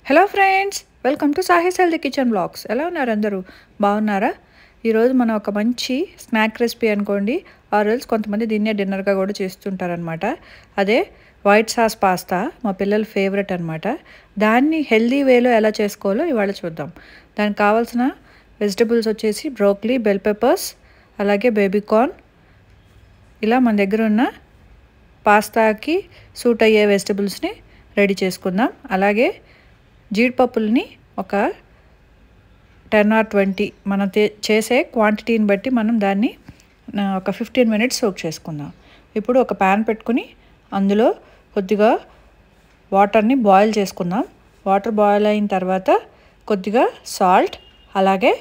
Hello friends, welcome to Sahi's healthy kitchen blogs. ఎలా ఉన్నారు అందరూ? బాగున్నారా? ఈరోజు మనం ఒక మంచి స్నాక్ రెసిపీ అనుకోండి, ఆర్ఎల్స్ కొంతమంది దీన్నే డిన్నర్గా కూడా చేస్తుంటారనమాట. అదే వైట్ సాస్ పాస్తా, మా పిల్లల ఫేవరెట్ అనమాట. దాన్ని హెల్దీ వేలో ఎలా చేసుకోవాలో ఇవాళ చూద్దాం. దానికి కావాల్సిన వెజిటబుల్స్ వచ్చేసి బ్రోకలీ, బెల్ పెప్పర్స్, అలాగే బేబీకార్న్. ఇలా మన దగ్గర ఉన్న పాస్తాకి సూట్ అయ్యే వెజిటబుల్స్ని రెడీ చేసుకుందాం. అలాగే జీడిపప్పుల్ని ఒక 10 or 20 మనం చేసే క్వాంటిటీని బట్టి మనం దాన్ని ఒక 15 minutes సోక్ చేసుకుందాం. ఇప్పుడు ఒక ప్యాన్ పెట్టుకుని అందులో కొద్దిగా వాటర్ని బాయిల్ చేసుకుందాం. వాటర్ బాయిల్ అయిన తర్వాత కొద్దిగా సాల్ట్, అలాగే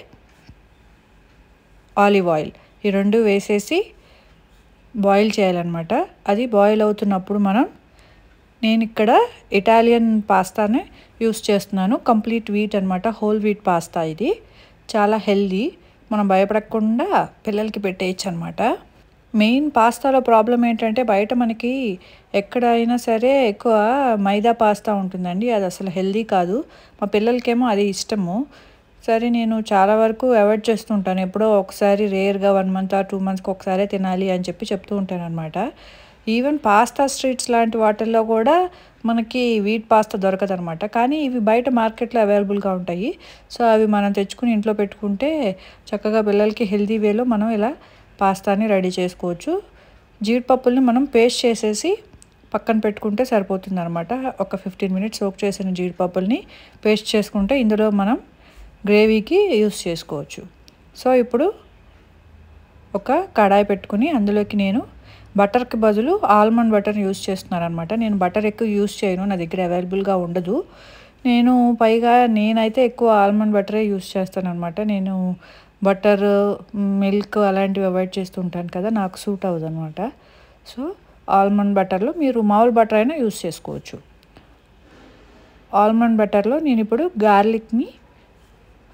ఆలివ్ ఆయిల్, ఈ రెండు వేసేసి బాయిల్ చేయాలన్నమాట. అది బాయిల్ అవుతున్నప్పుడు నేను ఇక్కడ ఇటాలియన్ పాస్తాని యూస్ చేస్తున్నాను. కంప్లీట్ వీట్ అనమాట, హోల్ వీట్ పాస్తా. ఇది చాలా హెల్దీ, మనం భయపడకుండా పిల్లలకి పెట్టేయచ్చు అనమాట. మెయిన్ పాస్తాలో ప్రాబ్లం ఏంటంటే బయట మనకి ఎక్కడైనా సరే ఎక్కువ మైదా పాస్తా ఉంటుందండి. అది అసలు హెల్దీ కాదు. మా పిల్లలకేమో అది ఇష్టము. సరే, నేను చాలా వరకు అవాయిడ్ చేస్తుంటాను. ఎప్పుడో ఒకసారి రేర్గా 1 month or 2 monthsకి ఒకసారి తినాలి అని చెప్తూ ఉంటాను అనమాట. ఈవెన్ పాస్తా స్ట్రీట్స్ లాంటి వాటిల్లో కూడా మనకి వీట్ పాస్తా దొరకదనమాట. కానీ ఇవి బయట మార్కెట్లో అవైలబుల్గా ఉంటాయి. సో అవి మనం తెచ్చుకుని ఇంట్లో పెట్టుకుంటే చక్కగా పిల్లలకి హెల్దీ వేలో మనం ఇలా పాస్తాని రెడీ చేసుకోవచ్చు. జీడిపప్పుల్ని మనం పేస్ట్ చేసేసి పక్కన పెట్టుకుంటే సరిపోతుంది అనమాట. ఒక 15 minutes సోక్ చేసిన జీడిపప్పుల్ని పేస్ట్ చేసుకుంటే ఇందులో మనం గ్రేవీకి యూస్ చేసుకోవచ్చు. సో ఇప్పుడు ఒక కడాయి పెట్టుకుని అందులోకి నేను బటర్కి బదులు ఆల్మండ్ బటర్ యూస్ చేస్తున్నాను అనమాట. నేను బటర్ ఎక్కువ యూస్ చేయను, నా దగ్గర అవైలబుల్గా ఉండదు. నేనైతే ఎక్కువ ఆల్మండ్ బటరే యూస్ చేస్తాను అనమాట. నేను బటర్, మిల్క్ అలాంటివి అవాయిడ్ చేస్తూ ఉంటాను కదా, నాకు సూట్ అవ్వదు అనమాట. సో ఆల్మండ్ బటర్లో మీరు మామూలు బటర్ అయినా యూస్ చేసుకోవచ్చు. ఆల్మండ్ బటర్లో నేను ఇప్పుడు గార్లిక్ని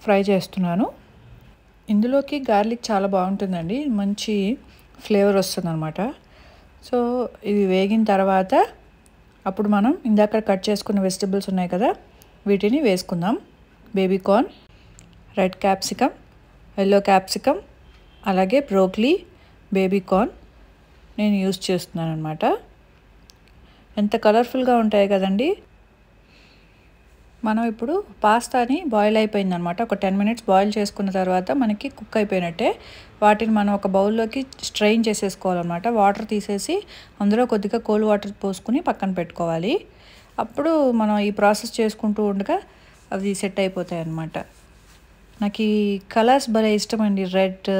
ఫ్రై చేస్తున్నాను. ఇందులోకి గార్లిక్ చాలా బాగుంటుందండి, మంచి ఫ్లేవర్ వస్తుంది అనమాట. సో ఇవి వేగిన తర్వాత అప్పుడు మనం ఇందాక కట్ చేసుకున్న వెజిటబుల్స్ ఉన్నాయి కదా, వీటిని వేసుకుందాం. Baby corn, red capsicum, yellow capsicum, అలాగే బ్రోకలీ, బేబీకార్న్ నేను యూస్ చేస్తున్నాను అనమాట. ఎంత కలర్ఫుల్గా ఉంటాయి కదండి. మనం ఇప్పుడు పాస్తాని బాయిల్ అయిపోయింది అనమాట. ఒక 10 minutes బాయిల్ చేసుకున్న తర్వాత మనకి కుక్ అయిపోయినట్టే. వాటిని మనం ఒక బౌల్లోకి స్ట్రెయిన్ చేసేసుకోవాలన్నమాట. వాటర్ తీసేసి అందులో కొద్దిగా కోల్డ్ వాటర్ పోసుకుని పక్కన పెట్టుకోవాలి. అప్పుడు మనం ఈ ప్రాసెస్ చేసుకుంటూ ఉండగా అవి సెట్ అయిపోతాయి అన్నమాట. నాకు ఈ కలర్స్ భలే ఇష్టం అండి. రెడ్,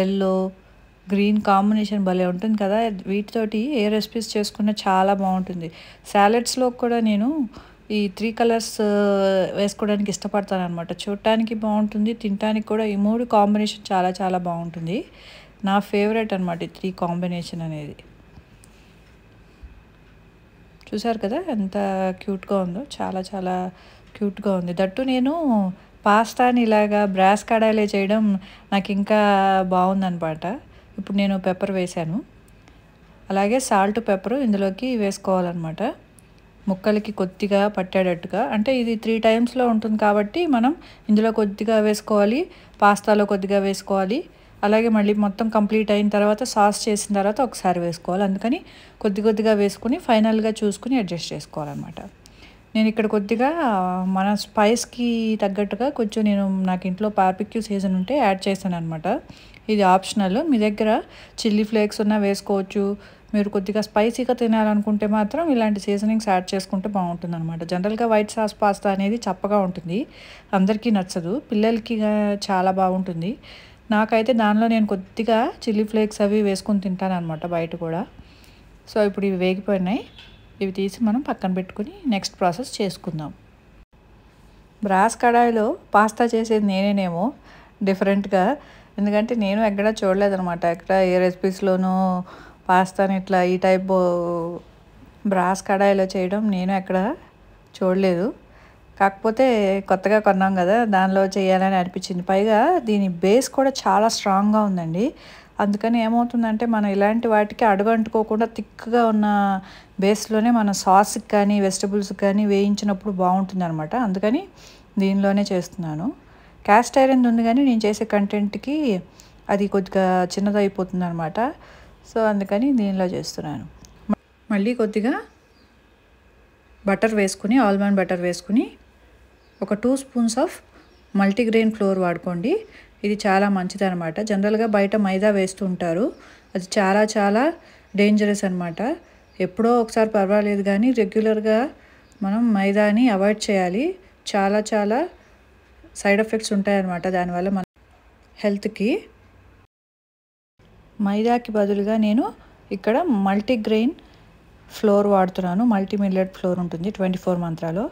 ఎల్లో, గ్రీన్ కాంబినేషన్ భలే ఉంటుంది కదా. వీటితోటి ఏ రెసిపీస్ చేసుకున్నా చాలా బాగుంటుంది. సాలెడ్స్లో కూడా నేను ఈ 3 colors వేసుకోవడానికి ఇష్టపడతాను అనమాట. చూడటానికి బాగుంటుంది, తినడానికి కూడా. ఈ 3 కాంబినేషన్ చాలా చాలా బాగుంటుంది. నా ఫేవరెట్ అనమాట ఈ 3 కాంబినేషన్ అనేది. చూసారు కదా ఎంత క్యూట్గా ఉందో, చాలా చాలా క్యూట్గా ఉంది. దట్టు నేను పాస్తాని ఇలాగా బ్రాస్ కడాయిలో చేయడం నాకు ఇంకా బాగుందనమాట. ఇప్పుడు నేను పెప్పర్ వేసాను, అలాగే సాల్ట్, పెప్పరు ఇందులోకి వేసుకోవాలన్నమాట. ముక్కలకి కొద్దిగా పట్టేటట్టుగా, అంటే ఇది 3 timesలో ఉంటుంది కాబట్టి మనం ఇందులో కొద్దిగా వేసుకోవాలి, పాస్తాలో కొద్దిగా వేసుకోవాలి, అలాగే మళ్ళీ మొత్తం కంప్లీట్ అయిన తర్వాత సాస్ చేసిన తర్వాత ఒకసారి వేసుకోవాలి. అందుకని కొద్దిగా వేసుకుని ఫైనల్గా చూసుకుని అడ్జస్ట్ చేసుకోవాలన్నమాట. నేను ఇక్కడ కొద్దిగా మన స్పైస్కి తగ్గట్టుగా కొంచెం నాకు ఇంట్లో బార్బిక్యూ సీజన్ ఉంటే యాడ్ చేశాను అనమాట. ఇది ఆప్షనల్, మీ దగ్గర చిల్లీ ఫ్లేక్స్ ఉన్నా వేసుకోవచ్చు. మీరు కొద్దిగా స్పైసీగా తినాలనుకుంటే మాత్రం ఇలాంటి సీజనింగ్స్ యాడ్ చేసుకుంటే బాగుంటుంది అనమాట. జనరల్గా వైట్ సాస్ పాస్తా అనేది చప్పగా ఉంటుంది, అందరికీ నచ్చదు. పిల్లలకి చాలా బాగుంటుంది. నాకైతే దానిలో నేను కొద్దిగా చిల్లీ ఫ్లేక్స్ అవి వేసుకొని తింటాను అనమాట బయట కూడా. సో ఇప్పుడు ఇవి వేగిపోయినాయి, ఇవి తీసి మనం పక్కన పెట్టుకుని నెక్స్ట్ ప్రాసెస్ చేసుకుందాం. బ్రాస్ కడాయిలో పాస్తా చేసేది నేనేనేమో డిఫరెంట్గా, ఎందుకంటే నేను ఎక్కడ చూడలేదనమాట. ఎక్కడ ఏ రెసిపీస్లోనూ పాస్తాని ఇట్లా ఈ టైప్ బ్రాస్ కడాయిలో చేయడం నేను ఎక్కడ చూడలేదు. కాకపోతే కొత్తగా కొన్నాం కదా, దానిలో చేయాలని అనిపించింది. పైగా దీని బేస్ కూడా చాలా స్ట్రాంగ్గా ఉందండి. అందుకని ఏమవుతుందంటే మనం ఇలాంటి వాటికి అడుగంటుకోకుండా థిక్‌గా ఉన్న బేస్‌లోనే మన సాస్‌కి కానీ, వెజిటబుల్స్‌కి కానీ వేయించినప్పుడు బావుంటుందనమాట. అందుకని దీనిలోనే చేస్తున్నాను. క్యాస్ట్ ఐరన్‌ది ఉంది గానీ నేను చేసే కంటెంట్‌కి అది కొద్దిగా చిన్నదయిపోతుందనమాట. సో, అందుకని దీనిలో చేస్తున్నాను. మళ్ళీ కొద్దిగా బటర్ వేసుకుని, ఆల్మండ్ బటర్ వేసుకుని ఒక 2 స్పూన్స్ ఆఫ్ మల్టీగ్రెయిన్ ఫ్లోర్ వాడుకోండి. ఇది చాలా మంచిదనమాట. జనరల్‌గా బయట మైదా వేస్తూ ఉంటారు. అది చాలా చాలా డేంజరస్ అనమాట. ఎప్పుడో ఒకసారి పర్వాలేదు కానీ రెగ్యులర్‌గా మనం మైదాని అవాయిడ్ చేయాలి. చాలా చాలా సైడ్ ఎఫెక్ట్స్ ఉంటాయన్నమాట దానివల్ల మన హెల్త్‌కి. మైదాకి బదులుగా నేను ఇక్కడ మల్టీగ్రెయిన్ ఫ్లోర్ వాడుతున్నాను. మల్టీ మిల్లెట్ ఫ్లోర్ ఉంటుంది 24 మంత్రాలో.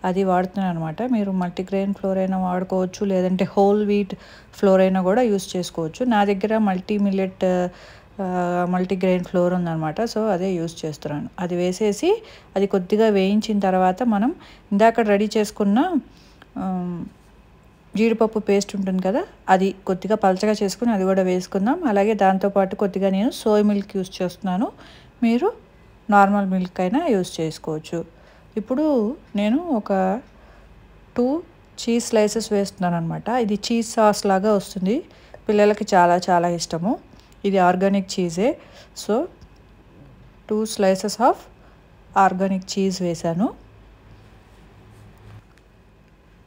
అది వాడుతున్నాను అనమాట. మీరు మల్టీగ్రెయిన్ ఫ్లోర్ అయినా వాడుకోవచ్చు, లేదంటే హోల్ వీట్ ఫ్లోర్ అయినా కూడా యూస్ చేసుకోవచ్చు. నా దగ్గర మల్టీగ్రెయిన్ ఫ్లోర్ ఉందనమాట. సో, అదే యూస్ చేస్తున్నాను. అది వేసేసి అది కొద్దిగా వేయించిన తర్వాత మనం ఇందాక రెడీ చేసుకున్న జీడిపప్పు పేస్ట్ ఉంటుంది కదా, అది కొద్దిగా పలచగా చేసుకుని అది కూడా వేసుకుందాం. అలాగే దాంతోపాటు కొద్దిగా నేను సోయ్ మిల్క్ యూస్ చేస్తున్నాను. మీరు నార్మల్ మిల్క్ అయినా యూస్ చేసుకోవచ్చు. ఇప్పుడు నేను ఒక 2 చీజ్ స్లైసెస్ వేస్తున్నాను అనమాట. ఇది చీజ్ సాస్ లాగా వస్తుంది. పిల్లలకి చాలా చాలా ఇష్టము. ఇది ఆర్గానిక్ చీజే. So 2 slices of organic cheese వేసాను.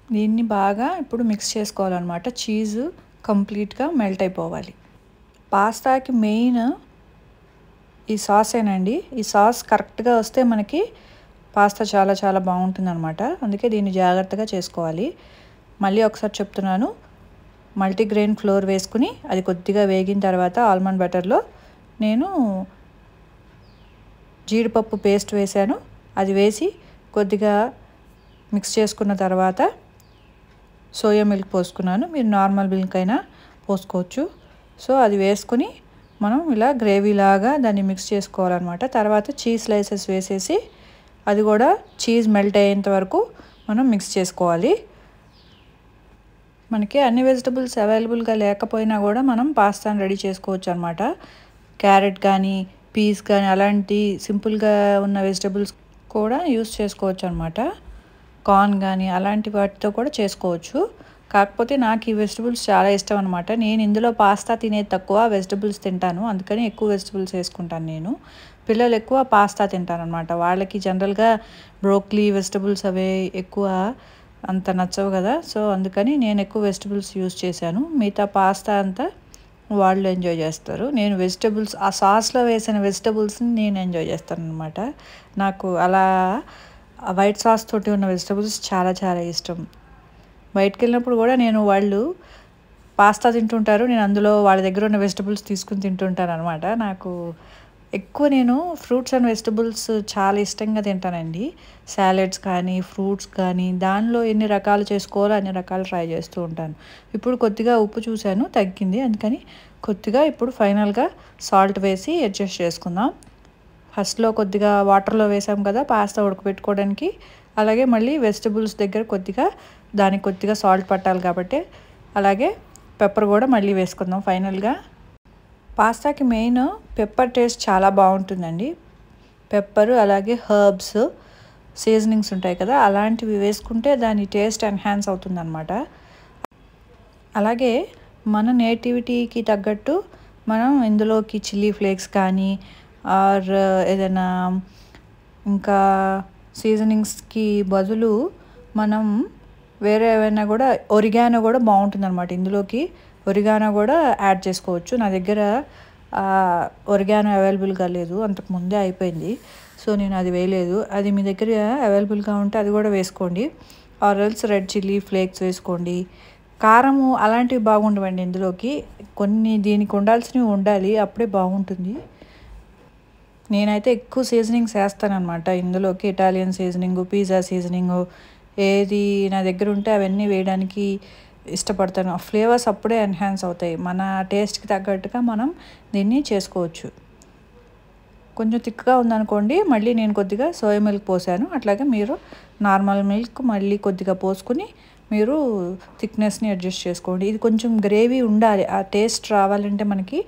దీన్ని బాగా ఇప్పుడు మిక్స్ చేసుకోవాలన్నమాట. చీజ్ కంప్లీట్గా మెల్ట్ అయిపోవాలి. పాస్తాకి మెయిన్ ఈ సాసేనండి. ఈ సాస్ కరెక్ట్గా వస్తే మనకి పాస్తా చాలా చాలా బాగుంటుందన్నమాట. అందుకే దీన్ని జాగ్రత్తగా చేసుకోవాలి. మళ్ళీ ఒకసారి చెప్తున్నాను. మల్టీగ్రెయిన్ ఫ్లోర్ వేసుకుని అది కొద్దిగా వేగిన తర్వాత ఆల్మండ్ బటర్లో నేను జీడిపప్పు పేస్ట్ వేసాను. అది వేసి కొద్దిగా మిక్స్ చేసుకున్న తర్వాత సోయా మిల్క్ పోసుకున్నాను. మీరు నార్మల్ మిల్క్ అయినా పోసుకోవచ్చు. సో, అది వేసుకుని మనం ఇలా గ్రేవీలాగా దాన్ని మిక్స్ చేసుకోవాలన్నమాట. తర్వాత చీజ్ స్లైసెస్ వేసేసి అది కూడా చీజ్ మెల్ట్ అయ్యేంత వరకు మనం మిక్స్ చేసుకోవాలి. మనకి అన్ని వెజిటబుల్స్ అవైలబుల్గా లేకపోయినా కూడా మనం పాస్తాను రెడీ చేసుకోవచ్చు అనమాట. క్యారెట్ కానీ, పీస్ కానీ అలాంటి సింపుల్గా ఉన్న వెజిటబుల్స్ కూడా యూస్ చేసుకోవచ్చు అనమాట. కార్న్ కానీ అలాంటి వాటితో కూడా చేసుకోవచ్చు. కాకపోతే నాకు ఈ వెజిటబుల్స్ చాలా ఇష్టం అనమాట. నేను ఇందులో పాస్తా తినేది తక్కువ, వెజిటబుల్స్ తింటాను. అందుకని ఎక్కువ వెజిటబుల్స్ వేసుకుంటాను నేను. పిల్లలు ఎక్కువ పాస్తా తింటారనమాట. వాళ్ళకి జనరల్గా బ్రోక్లీ వెజిటబుల్స్ అవే ఎక్కువ అంత నచ్చవు కదా. సో, అందుకని నేను ఎక్కువ వెజిటబుల్స్ యూస్ చేశాను. మిగతా పాస్తా అంతా వాళ్ళు ఎంజాయ్ చేస్తారు. నేను వెజిటబుల్స్ ఆ సాస్లో వేసిన వెజిటబుల్స్ని నేను ఎంజాయ్ చేస్తాను అనమాట. నాకు అలా వైట్ సాస్ తోటి ఉన్న వెజిటబుల్స్ చాలా చాలా ఇష్టం. బయటకు వెళ్ళినప్పుడు కూడా వాళ్ళు పాస్తా తింటుంటారు. నేను అందులో వాళ్ళ దగ్గర ఉన్న వెజిటబుల్స్ తీసుకుని తింటుంటాను అనమాట. నాకు ఎక్కువ నేను ఫ్రూట్స్ అండ్ వెజిటబుల్స్ చాలా ఇష్టంగా తింటానండి. సాలెడ్స్ కానీ, ఫ్రూట్స్ కానీ దానిలో ఎన్ని రకాలు చేసుకోవాలో అన్ని రకాలు ట్రై చేస్తూ ఉంటాను. ఇప్పుడు కొద్దిగా ఉప్పు చూశాను తగ్గింది. అందుకని కొద్దిగా ఇప్పుడు ఫైనల్గా సాల్ట్ వేసి అడ్జస్ట్ చేసుకుందాం. ఫస్ట్లో కొద్దిగా వాటర్లో వేసాం కదా పాస్తా ఉడకబెట్టుకోవడానికి. అలాగే మళ్ళీ వెజిటబుల్స్ దగ్గర దానికి కొద్దిగా సాల్ట్ పట్టాలి కాబట్టి అలాగే పెప్పర్ కూడా మళ్ళీ వేసుకుందాం ఫైనల్గా. పాస్తాకి మెయిన్ పెప్పర్ టేస్ట్ చాలా బాగుంటుందండి. పెప్పర్ అలాగే హర్బ్స్ సీజనింగ్స్ ఉంటాయి కదా, అలాంటివి వేసుకుంటే దాని టేస్ట్ ఎన్హాన్స్ అవుతుందన్నమాట. అలాగే మన నేటివిటీకి తగ్గట్టు మనం ఇందులోకి చిల్లీ ఫ్లేక్స్ కానీ ఆర్ ఏదైనా ఇంకా సీజనింగ్స్కి బదులు మనం వేరే ఏమైనా కూడా ఒరిగానో కూడా బాగుంటుందన్నమాట. ఇందులోకి ఒరిగానో కూడా యాడ్ చేసుకోవచ్చు. నా దగ్గర ఒరిగానో అవైలబుల్గా లేదు, అంతకుముందే అయిపోయింది. సో, నేను అది వేయలేదు. అది మీ దగ్గర అవైలబుల్గా ఉంటే అది కూడా వేసుకోండి. Or else red chilli flakes వేసుకోండి. కారము అలాంటివి బాగుండవండి ఇందులోకి. కొన్ని దీనికి ఉండాల్సినవి ఉండాలి, అప్పుడే బాగుంటుంది. నేనైతే ఎక్కువ సీజనింగ్స్ వేస్తానన్నమాట ఇందులోకి. ఇటాలియన్ సీజనింగు, పిజ్జా సీజనింగు ఏది నా దగ్గర ఉంటే అవన్నీ వేయడానికి ఇష్టపడతాను. ఆ ఫ్లేవర్స్ అప్పుడే ఎన్హాన్స్ అవుతాయి. మన టేస్ట్కి తగ్గట్టుగా మనం దీన్ని చేసుకోవచ్చు. కొంచెం థిక్గా ఉందనుకోండి, మళ్ళీ నేను కొద్దిగా సోయా మిల్క్ పోసాను. అట్లాగే మీరు నార్మల్ మిల్క్ మళ్ళీ కొద్దిగా పోసుకుని మీరు థిక్నెస్ని అడ్జస్ట్ చేసుకోండి. ఇది కొంచెం గ్రేవీ ఉండాలి, ఆ టేస్ట్ రావాలంటే మనకి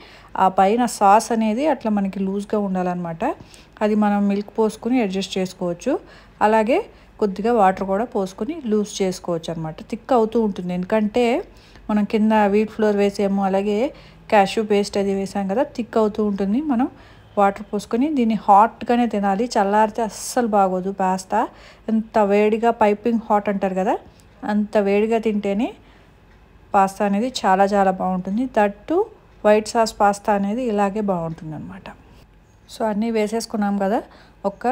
ఆ పైన సాస్ అనేది అట్లా మనకి లూజ్గా ఉండాలన్నమాట. అది మనం మిల్క్ పోసుకుని అడ్జస్ట్ చేసుకోవచ్చు. అలాగే కొద్దిగా వాటర్ కూడా పోసుకొని లూజ్ చేసుకోవచ్చు అనమాట. థిక్ అవుతూ ఉంటుంది, ఎందుకంటే మనం కింద వీట్ ఫ్లోర్ వేసాము, అలాగే క్యాష్యూ పేస్ట్ అది వేసాం కదా, థిక్ అవుతూ ఉంటుంది. మనం వాటర్ పోసుకొని దీన్ని హాట్గానే తినాలి, చల్లారితే అస్సలు బాగోదు పాస్తా. ఎంత వేడిగా పైపింగ్ హాట్ అంటారు కదా, అంత వేడిగా తింటేనే పాస్తా అనేది చాలా చాలా బాగుంటుంది. దట్టు వైట్ సాస్ పాస్తా అనేది ఇలాగే బాగుంటుంది అనమాట. సో అన్నీ వేసేసుకున్నాం కదా, ఒక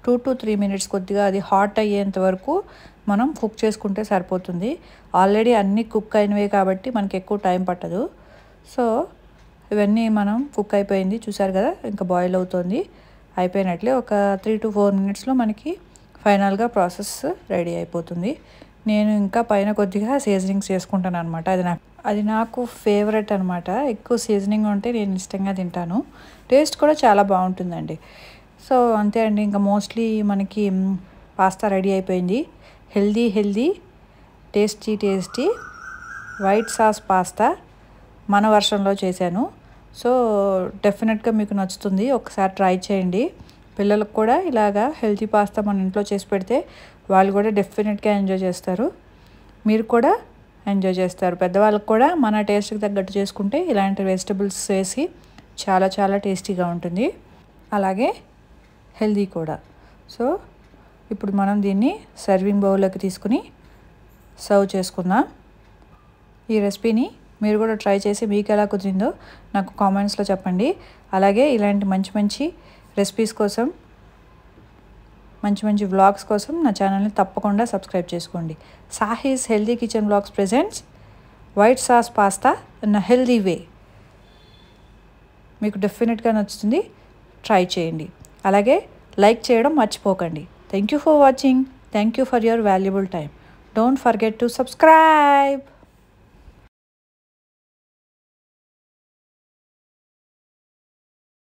2 to 3 minutes కొద్దిగా అది హాట్ అయ్యేంత వరకు మనం కుక్ చేసుకుంటే సరిపోతుంది. ఆల్రెడీ అన్నీ కుక్ అయినవే కాబట్టి మనకి ఎక్కువ టైం పట్టదు. సో ఇవన్నీ మనం కుక్ అయిపోయింది, చూసారు కదా, ఇంకా బాయిల్ అవుతుంది, అయిపోయినట్లే. ఒక 3 to 4 minutesలో మనకి ఫైనల్గా ప్రాసెస్ రెడీ అయిపోతుంది. నేను ఇంకా పైన కొద్దిగా సీజనింగ్స్ చేసుకుంటాను అనమాట. అది నాకు ఫేవరెట్ అనమాట. ఎక్కువ సీజనింగ్ ఉంటే నేను ఇష్టంగా తింటాను. టేస్ట్ కూడా చాలా బాగుంటుందండి. సో అంతే అండి, ఇంకా మోస్ట్లీ మనకి పాస్తా రెడీ అయిపోయింది. Healthy tasty white sauce pasta మన వర్షన్లో చేశాను. సో డెఫినెట్గా మీకు నచ్చుతుంది, ఒకసారి ట్రై చేయండి. పిల్లలకు కూడా ఇలాగా హెల్తీ పాస్తా మన ఇంట్లో చేసి పెడితే వాళ్ళు కూడా డెఫినెట్గా ఎంజాయ్ చేస్తారు, మీరు కూడా ఎంజాయ్ చేస్తారు. పెద్దవాళ్ళకు కూడా మన టేస్ట్కి తగ్గట్టు చేసుకుంటే ఇలాంటి వెజిటబుల్స్ వేసి చాలా చాలా టేస్టీగా ఉంటుంది, అలాగే హెల్దీ కూడా. సో ఇప్పుడు మనం దీన్ని సర్వింగ్ బౌల్లోకి తీసుకుని సర్వ్ చేసుకుందాం. ఈ రెసిపీని మీరు కూడా ట్రై చేసి మీకు ఎలా కుదిరిందో నాకు కామెంట్స్లో చెప్పండి. అలాగే ఇలాంటి మంచి రెసిపీస్ కోసం, మంచి వ్లాగ్స్ కోసం నా ఛానల్ని తప్పకుండా సబ్స్క్రైబ్ చేసుకోండి. Sahi's healthy kitchen vlogs presents white sauce pasta in a healthy way. మీకు డెఫినెట్గా నచ్చుతుంది, ట్రై చేయండి. అలాగే లైక్ చేయడం మర్చిపోకండి. Thank you for watching. Thank you for your valuable time. Don't forget to subscribe.